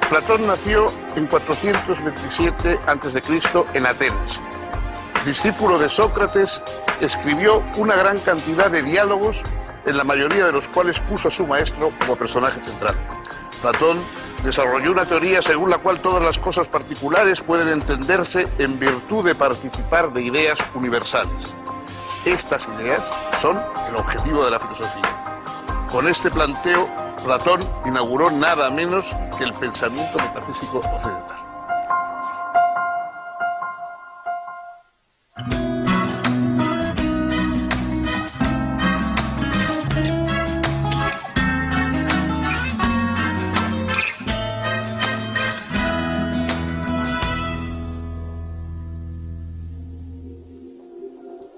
Platón nació en 427 a.C. en Atenas. Discípulo de Sócrates, escribió una gran cantidad de diálogos, en la mayoría de los cuales puso a su maestro como personaje central. Platón desarrolló una teoría según la cual todas las cosas particulares pueden entenderse en virtud de participar de ideas universales. Estas ideas son el objetivo de la filosofía. Con este planteo, Platón inauguró nada menos que el pensamiento metafísico occidental.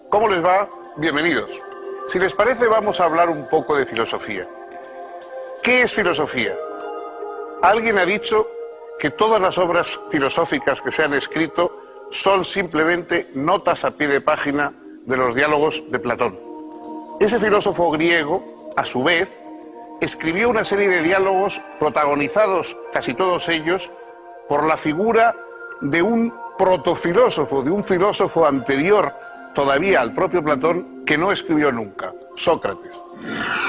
¿Cómo les va? Bienvenidos. Si les parece, vamos a hablar un poco de filosofía. ¿Qué es filosofía? Alguien ha dicho que todas las obras filosóficas que se han escrito son simplemente notas a pie de página de los diálogos de Platón. Ese filósofo griego, a su vez, escribió una serie de diálogos protagonizados, casi todos ellos, por la figura de un protofilósofo, de un filósofo anterior todavía al propio Platón, que no escribió nunca, Sócrates.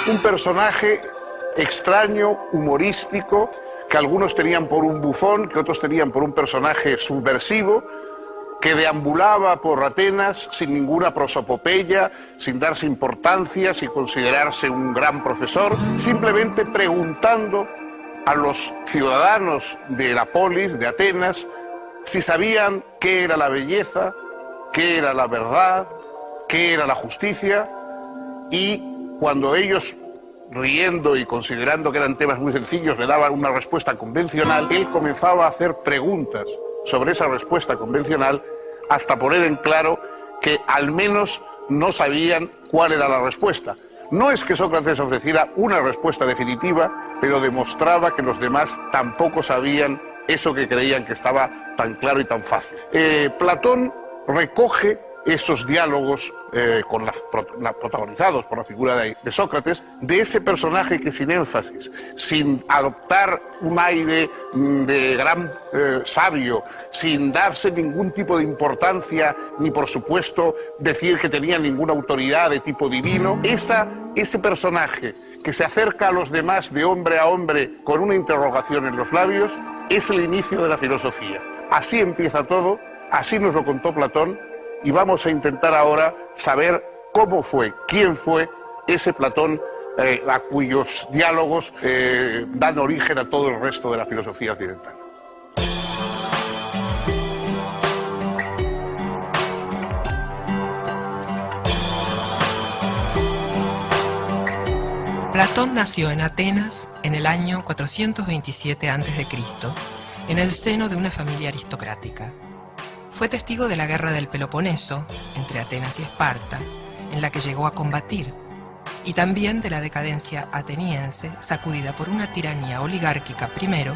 Un personaje extraño, humorístico, que algunos tenían por un bufón, que otros tenían por un personaje subversivo, que deambulaba por Atenas sin ninguna prosopopeya, sin darse importancia, sin considerarse un gran profesor, simplemente preguntando a los ciudadanos de la polis, de Atenas, si sabían qué era la belleza, qué era la verdad, qué era la justicia, y cuando ellos, riendo y considerando que eran temas muy sencillos, le daban una respuesta convencional, él comenzaba a hacer preguntas sobre esa respuesta convencional hasta poner en claro que al menos no sabían cuál era la respuesta. No es que Sócrates ofreciera una respuesta definitiva, pero demostraba que los demás tampoco sabían eso que creían que estaba tan claro y tan fácil. Platón recoge esos diálogos protagonizados por la figura de Sócrates, de ese personaje que sin énfasis, sin adoptar un aire de gran sabio, sin darse ningún tipo de importancia, ni por supuesto decir que tenía ninguna autoridad de tipo divino, ese personaje que se acerca a los demás de hombre a hombre con una interrogación en los labios, es el inicio de la filosofía. Así empieza todo, así nos lo contó Platón, y vamos a intentar ahora saber cómo fue, quién fue ese Platón a cuyos diálogos dan origen a todo el resto de la filosofía occidental. Platón nació en Atenas en el año 427 a.C., en el seno de una familia aristocrática. Fue testigo de la guerra del Peloponeso, entre Atenas y Esparta, en la que llegó a combatir, y también de la decadencia ateniense, sacudida por una tiranía oligárquica primero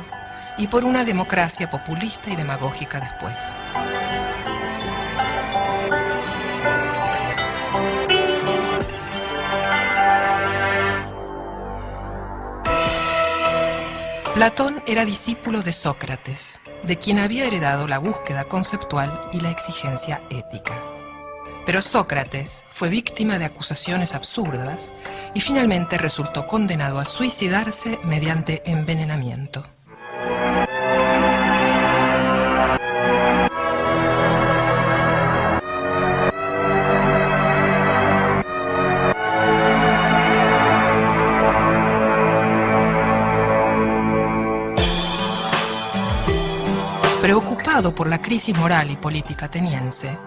y por una democracia populista y demagógica después. Platón era discípulo de Sócrates, de quien había heredado la búsqueda conceptual y la exigencia ética. Pero Sócrates fue víctima de acusaciones absurdas y finalmente resultó condenado a suicidarse mediante envenenamiento. Preocupado por la crisis moral y política ateniense,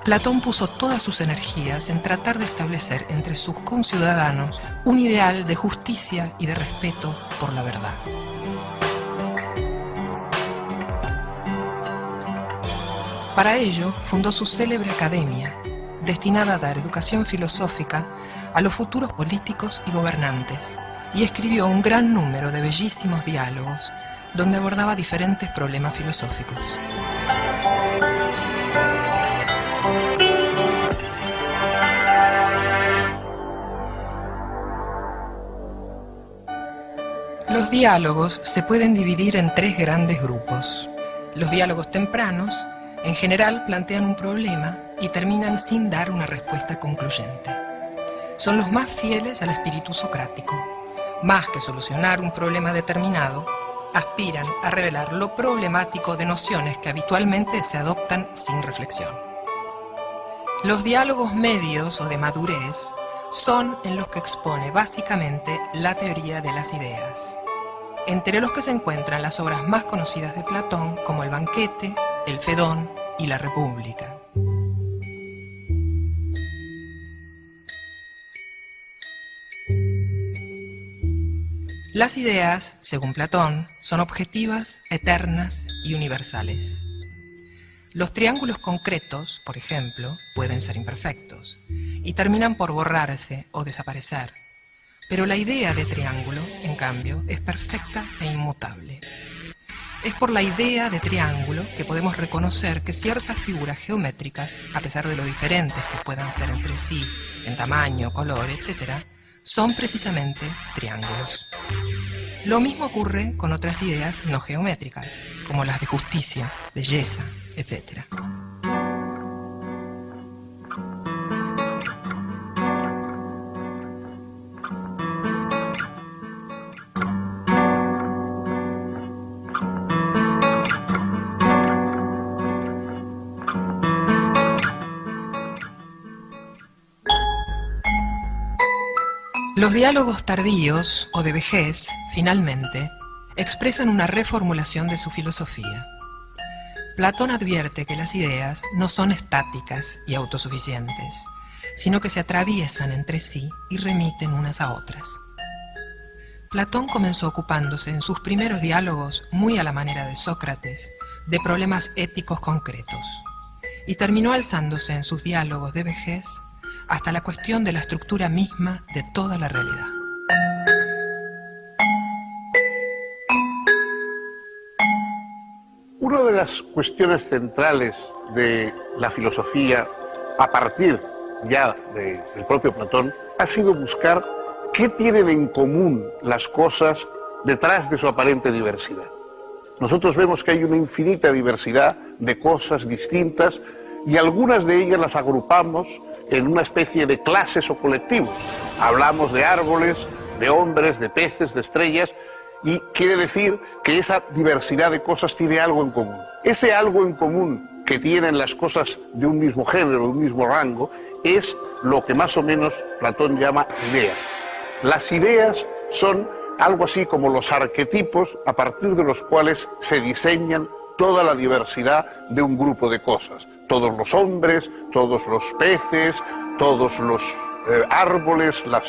Platón puso todas sus energías en tratar de establecer entre sus conciudadanos un ideal de justicia y de respeto por la verdad. Para ello, fundó su célebre academia, destinada a dar educación filosófica a los futuros políticos y gobernantes, y escribió un gran número de bellísimos diálogos, donde abordaba diferentes problemas filosóficos. Los diálogos se pueden dividir en tres grandes grupos. Los diálogos tempranos, en general, plantean un problema y terminan sin dar una respuesta concluyente. Son los más fieles al espíritu socrático. Más que solucionar un problema determinado, aspiran a revelar lo problemático de nociones que habitualmente se adoptan sin reflexión. Los diálogos medios o de madurez son en los que expone básicamente la teoría de las ideas, entre los que se encuentran las obras más conocidas de Platón como el Banquete, el Fedón y la República. Las ideas, según Platón, son objetivas, eternas y universales. Los triángulos concretos, por ejemplo, pueden ser imperfectos y terminan por borrarse o desaparecer, pero la idea de triángulo, en cambio, es perfecta e inmutable. Es por la idea de triángulo que podemos reconocer que ciertas figuras geométricas, a pesar de lo diferentes que puedan ser entre sí, en tamaño, color, etc., son precisamente triángulos. Lo mismo ocurre con otras ideas no geométricas, como las de justicia, belleza, etc. Los diálogos tardíos o de vejez, finalmente, expresan una reformulación de su filosofía. Platón advierte que las ideas no son estáticas y autosuficientes, sino que se atraviesan entre sí y remiten unas a otras. Platón comenzó ocupándose en sus primeros diálogos, muy a la manera de Sócrates, de problemas éticos concretos, y terminó alzándose en sus diálogos de vejez hasta la cuestión de la estructura misma de toda la realidad. Una de las cuestiones centrales de la filosofía, a partir ya del propio Platón, ha sido buscar qué tienen en común las cosas detrás de su aparente diversidad. Nosotros vemos que hay una infinita diversidad de cosas distintas y algunas de ellas las agrupamos en una especie de clases o colectivos. Hablamos de árboles, de hombres, de peces, de estrellas, y quiere decir que esa diversidad de cosas tiene algo en común. Ese algo en común que tienen las cosas de un mismo género, de un mismo rango, es lo que más o menos Platón llama idea. Las ideas son algo así como los arquetipos a partir de los cuales se diseñan toda la diversidad de un grupo de cosas. Todos los hombres, todos los peces, todos los árboles, las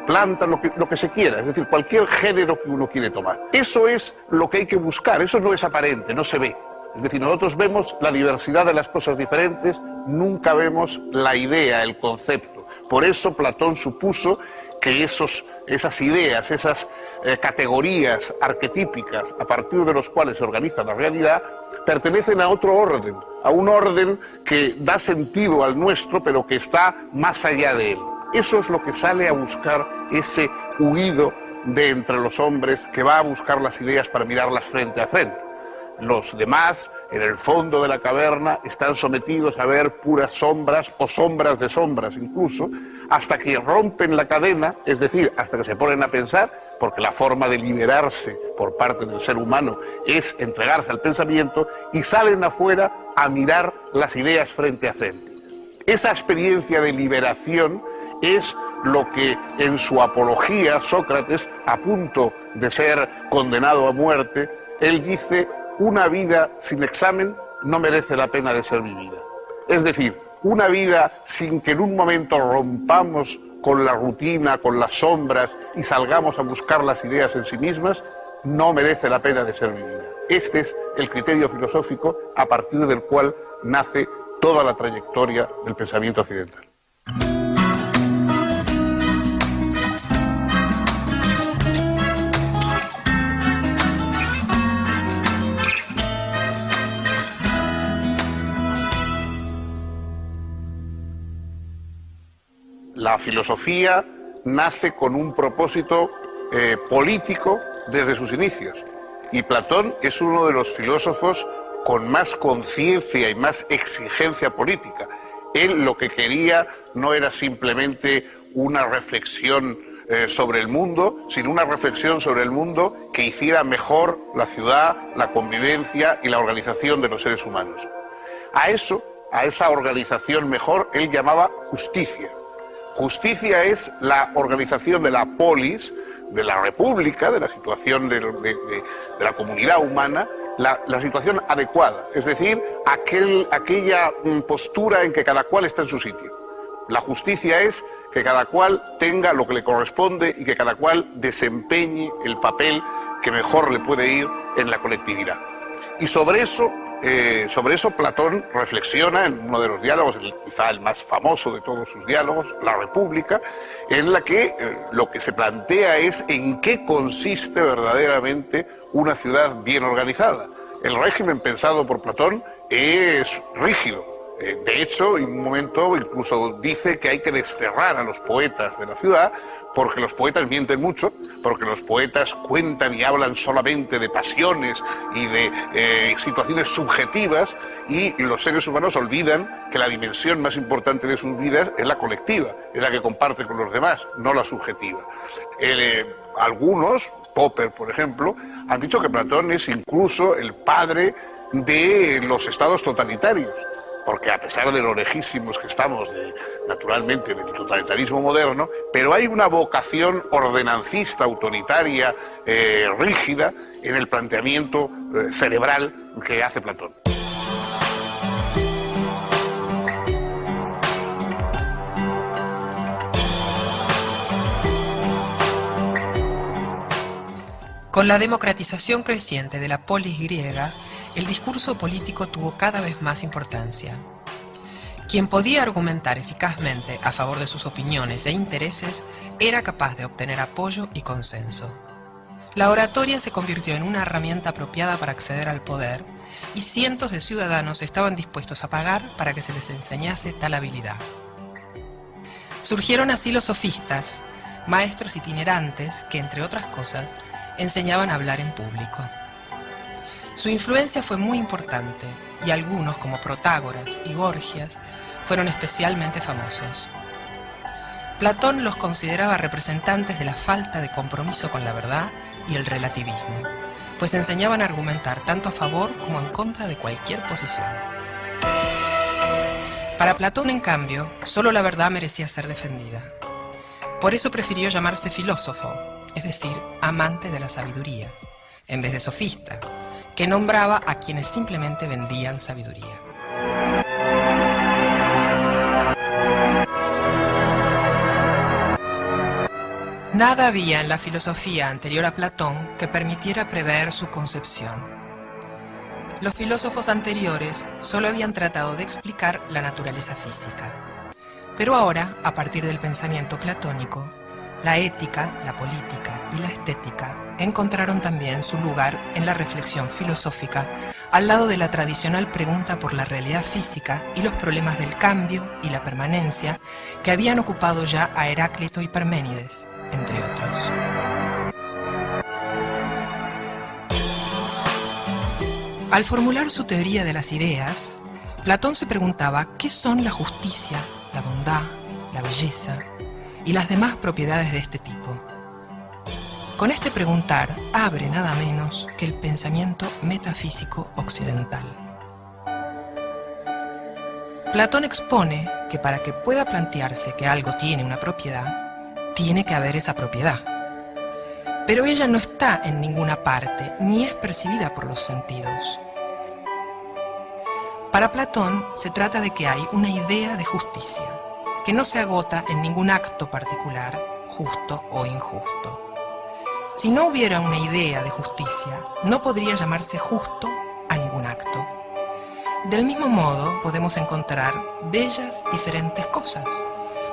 plantas, lo que se quiera, es decir, cualquier género que uno quiere tomar. Eso es lo que hay que buscar, eso no es aparente, no se ve. Es decir, nosotros vemos la diversidad de las cosas diferentes, nunca vemos la idea, el concepto. Por eso Platón supuso que esas ideas, esas categorías arquetípicas a partir de los cuales se organiza la realidad, pertenecen a otro orden, a un orden que da sentido al nuestro, pero que está más allá de él. Eso es lo que sale a buscar ese huido de entre los hombres que va a buscar las ideas para mirarlas frente a frente. Los demás, en el fondo de la caverna, están sometidos a ver puras sombras o sombras de sombras incluso, hasta que rompen la cadena, es decir, hasta que se ponen a pensar, porque la forma de liberarse por parte del ser humano es entregarse al pensamiento, y salen afuera a mirar las ideas frente a frente. Esa experiencia de liberación es lo que en su apología Sócrates, a punto de ser condenado a muerte, él dice: una vida sin examen no merece la pena de ser vivida. Es decir, una vida sin que en un momento rompamos con la rutina, con las sombras y salgamos a buscar las ideas en sí mismas, no merece la pena de ser vivida. Este es el criterio filosófico a partir del cual nace toda la trayectoria del pensamiento occidental. La filosofía nace con un propósito político desde sus inicios. Y Platón es uno de los filósofos con más conciencia y más exigencia política. Él lo que quería no era simplemente una reflexión sobre el mundo, sino una reflexión sobre el mundo que hiciera mejor la ciudad, la convivencia y la organización de los seres humanos. A esa organización mejor, él llamaba justicia. Justicia es la organización de la polis, de la república, de la situación de la comunidad humana, la situación adecuada, es decir, aquella postura en que cada cual está en su sitio. La justicia es que cada cual tenga lo que le corresponde y que cada cual desempeñe el papel que mejor le puede ir en la colectividad. Y sobre eso Platón reflexiona en uno de los diálogos, quizá el más famoso de todos sus diálogos, La República, en la que lo que se plantea es en qué consiste verdaderamente una ciudad bien organizada. El régimen pensado por Platón es rígido. De hecho, en un momento incluso dice que hay que desterrar a los poetas de la ciudad porque los poetas mienten mucho, porque los poetas cuentan y hablan solamente de pasiones y de situaciones subjetivas, y los seres humanos olvidan que la dimensión más importante de sus vidas es la colectiva, es la que comparte con los demás, no la subjetiva. Algunos, Popper por ejemplo, han dicho que Platón es incluso el padre de los estados totalitarios, porque a pesar de lo lejísimos que estamos, naturalmente, del totalitarismo moderno, pero hay una vocación ordenancista, autoritaria, rígida, en el planteamiento cerebral que hace Platón. Con la democratización creciente de la polis griega, el discurso político tuvo cada vez más importancia. Quien podía argumentar eficazmente a favor de sus opiniones e intereses era capaz de obtener apoyo y consenso. La oratoria se convirtió en una herramienta apropiada para acceder al poder, y cientos de ciudadanos estaban dispuestos a pagar para que se les enseñase tal habilidad. Surgieron así los sofistas, maestros itinerantes que, entre otras cosas, enseñaban a hablar en público. Su influencia fue muy importante, y algunos, como Protágoras y Gorgias, fueron especialmente famosos. Platón los consideraba representantes de la falta de compromiso con la verdad y el relativismo, pues enseñaban a argumentar tanto a favor como en contra de cualquier posición. Para Platón, en cambio, solo la verdad merecía ser defendida. Por eso prefirió llamarse filósofo, es decir, amante de la sabiduría, en vez de sofista, que nombraba a quienes simplemente vendían sabiduría. Nada había en la filosofía anterior a Platón que permitiera prever su concepción. Los filósofos anteriores solo habían tratado de explicar la naturaleza física. Pero ahora, a partir del pensamiento platónico, la ética, la política y la estética encontraron también su lugar en la reflexión filosófica, al lado de la tradicional pregunta por la realidad física y los problemas del cambio y la permanencia que habían ocupado ya a Heráclito y Parménides, entre otros. Al formular su teoría de las ideas, Platón se preguntaba qué son la justicia, la bondad, la belleza y las demás propiedades de este tipo. Con este preguntar abre nada menos que el pensamiento metafísico occidental. Platón expone que para que pueda plantearse que algo tiene una propiedad, tiene que haber esa propiedad. Pero ella no está en ninguna parte, ni es percibida por los sentidos. Para Platón se trata de que hay una idea de justicia, que no se agota en ningún acto particular, justo o injusto. Si no hubiera una idea de justicia, no podría llamarse justo a ningún acto. Del mismo modo, podemos encontrar bellas diferentes cosas,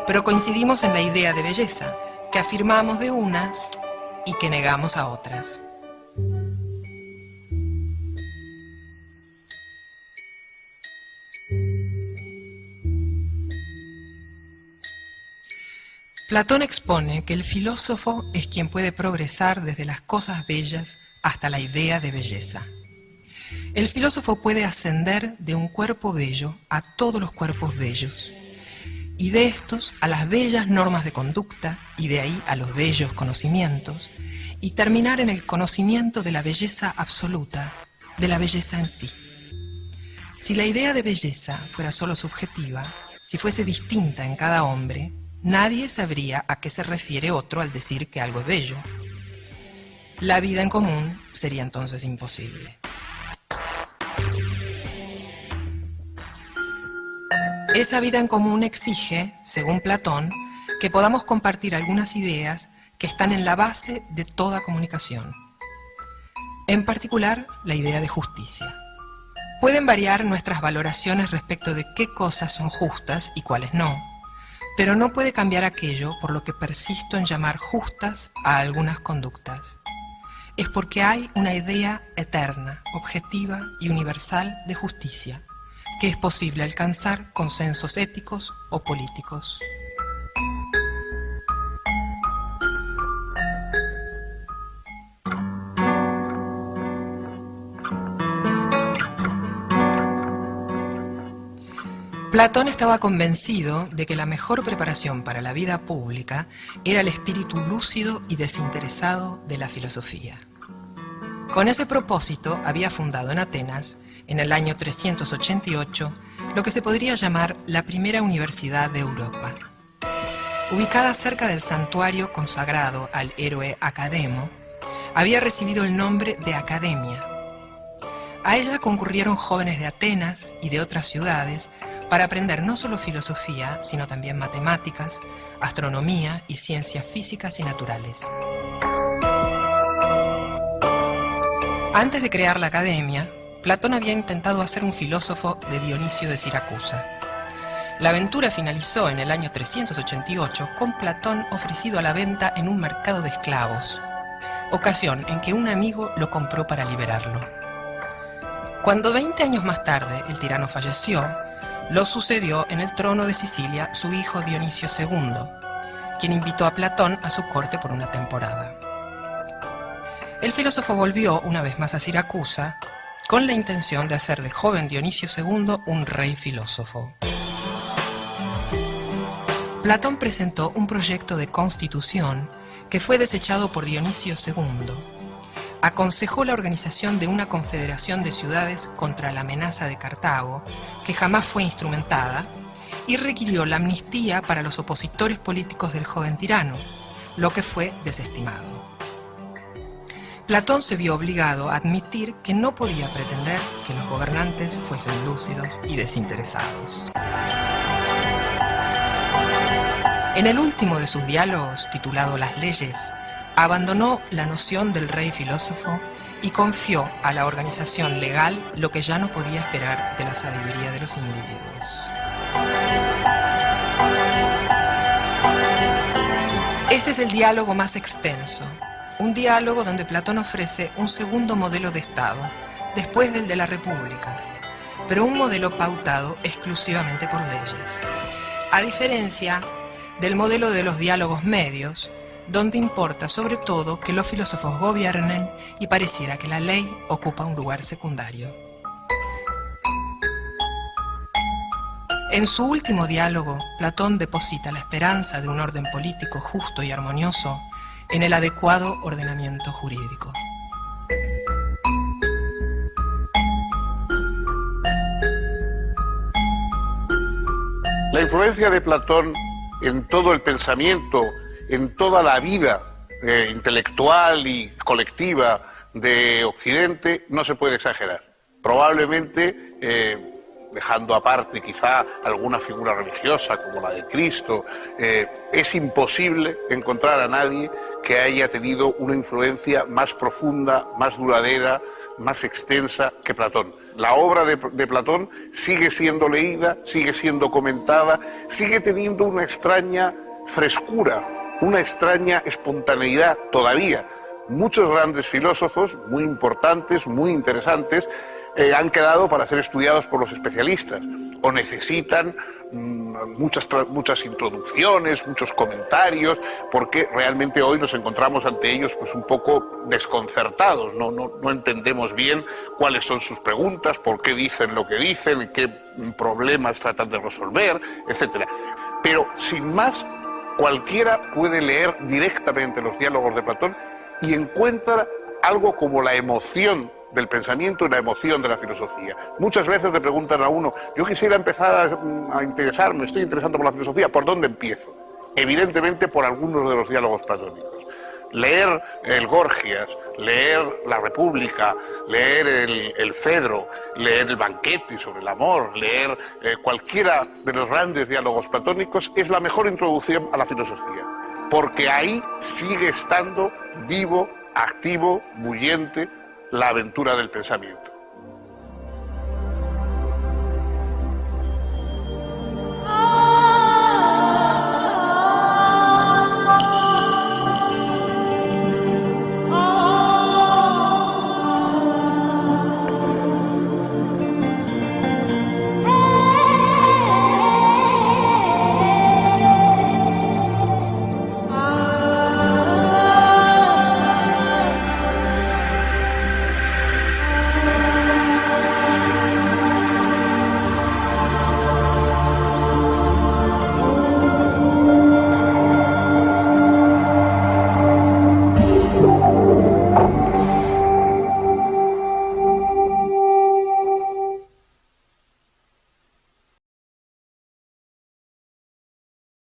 pero coincidimos en la idea de belleza, que afirmamos de unas y que negamos a otras. Platón expone que el filósofo es quien puede progresar desde las cosas bellas hasta la idea de belleza. El filósofo puede ascender de un cuerpo bello a todos los cuerpos bellos, y de estos a las bellas normas de conducta, y de ahí a los bellos conocimientos, y terminar en el conocimiento de la belleza absoluta, de la belleza en sí. Si la idea de belleza fuera solo subjetiva, si fuese distinta en cada hombre, nadie sabría a qué se refiere otro al decir que algo es bello. La vida en común sería entonces imposible. Esa vida en común exige, según Platón, que podamos compartir algunas ideas que están en la base de toda comunicación. En particular, la idea de justicia. Pueden variar nuestras valoraciones respecto de qué cosas son justas y cuáles no, pero no puede cambiar aquello por lo que persisto en llamar justas a algunas conductas. Es porque hay una idea eterna, objetiva y universal de justicia, que es posible alcanzar consensos éticos o políticos. Platón estaba convencido de que la mejor preparación para la vida pública era el espíritu lúcido y desinteresado de la filosofía. Con ese propósito había fundado en Atenas, en el año 388, lo que se podría llamar la primera universidad de Europa. Ubicada cerca del santuario consagrado al héroe Academo, había recibido el nombre de Academia. A ella concurrieron jóvenes de Atenas y de otras ciudades para aprender no solo filosofía, sino también matemáticas, astronomía y ciencias físicas y naturales. Antes de crear la academia, Platón había intentado hacer un filósofo de Dionisio de Siracusa. La aventura finalizó en el año 388 con Platón ofrecido a la venta en un mercado de esclavos, ocasión en que un amigo lo compró para liberarlo. Cuando 20 años más tarde el tirano falleció, lo sucedió en el trono de Sicilia su hijo Dionisio II, quien invitó a Platón a su corte por una temporada. El filósofo volvió una vez más a Siracusa con la intención de hacer del joven Dionisio II un rey filósofo. Platón presentó un proyecto de constitución que fue desechado por Dionisio II. Aconsejó la organización de una confederación de ciudades contra la amenaza de Cartago, que jamás fue instrumentada, y requirió la amnistía para los opositores políticos del joven tirano, lo que fue desestimado. Platón se vio obligado a admitir que no podía pretender que los gobernantes fuesen lúcidos y desinteresados. En el último de sus diálogos, titulado Las leyes, abandonó la noción del rey filósofo y confió a la organización legal lo que ya no podía esperar de la sabiduría de los individuos. Este es el diálogo más extenso, un diálogo donde Platón ofrece un segundo modelo de Estado, después del de la República, pero un modelo pautado exclusivamente por leyes, a diferencia del modelo de los diálogos medios, donde importa sobre todo que los filósofos gobiernen y pareciera que la ley ocupa un lugar secundario. En su último diálogo, Platón deposita la esperanza de un orden político justo y armonioso en el adecuado ordenamiento jurídico. La influencia de Platón en todo el pensamiento, en toda la vida intelectual y colectiva de Occidente, no se puede exagerar. Probablemente, dejando aparte quizá alguna figura religiosa como la de Cristo, es imposible encontrar a nadie que haya tenido una influencia más profunda, más duradera, más extensa que Platón. La obra de Platón sigue siendo leída, sigue siendo comentada, sigue teniendo una extraña frescura, una extraña espontaneidad todavía. Muchos grandes filósofos, muy importantes, muy interesantes, han quedado para ser estudiados por los especialistas, o necesitan muchas introducciones, muchos comentarios, porque realmente hoy nos encontramos ante ellos pues un poco desconcertados, no entendemos bien cuáles son sus preguntas, por qué dicen lo que dicen, qué problemas tratan de resolver, etc. Pero sin más, cualquiera puede leer directamente los diálogos de Platón y encuentra algo como la emoción del pensamiento y la emoción de la filosofía. Muchas veces le preguntan a uno, yo quisiera empezar a interesarme, estoy interesando por la filosofía, ¿por dónde empiezo? Evidentemente por algunos de los diálogos platónicos. Leer el Gorgias, leer la República, leer el Fedro, leer el Banquete sobre el amor, leer cualquiera de los grandes diálogos platónicos es la mejor introducción a la filosofía, porque ahí sigue estando vivo, activo, bullente, la aventura del pensamiento.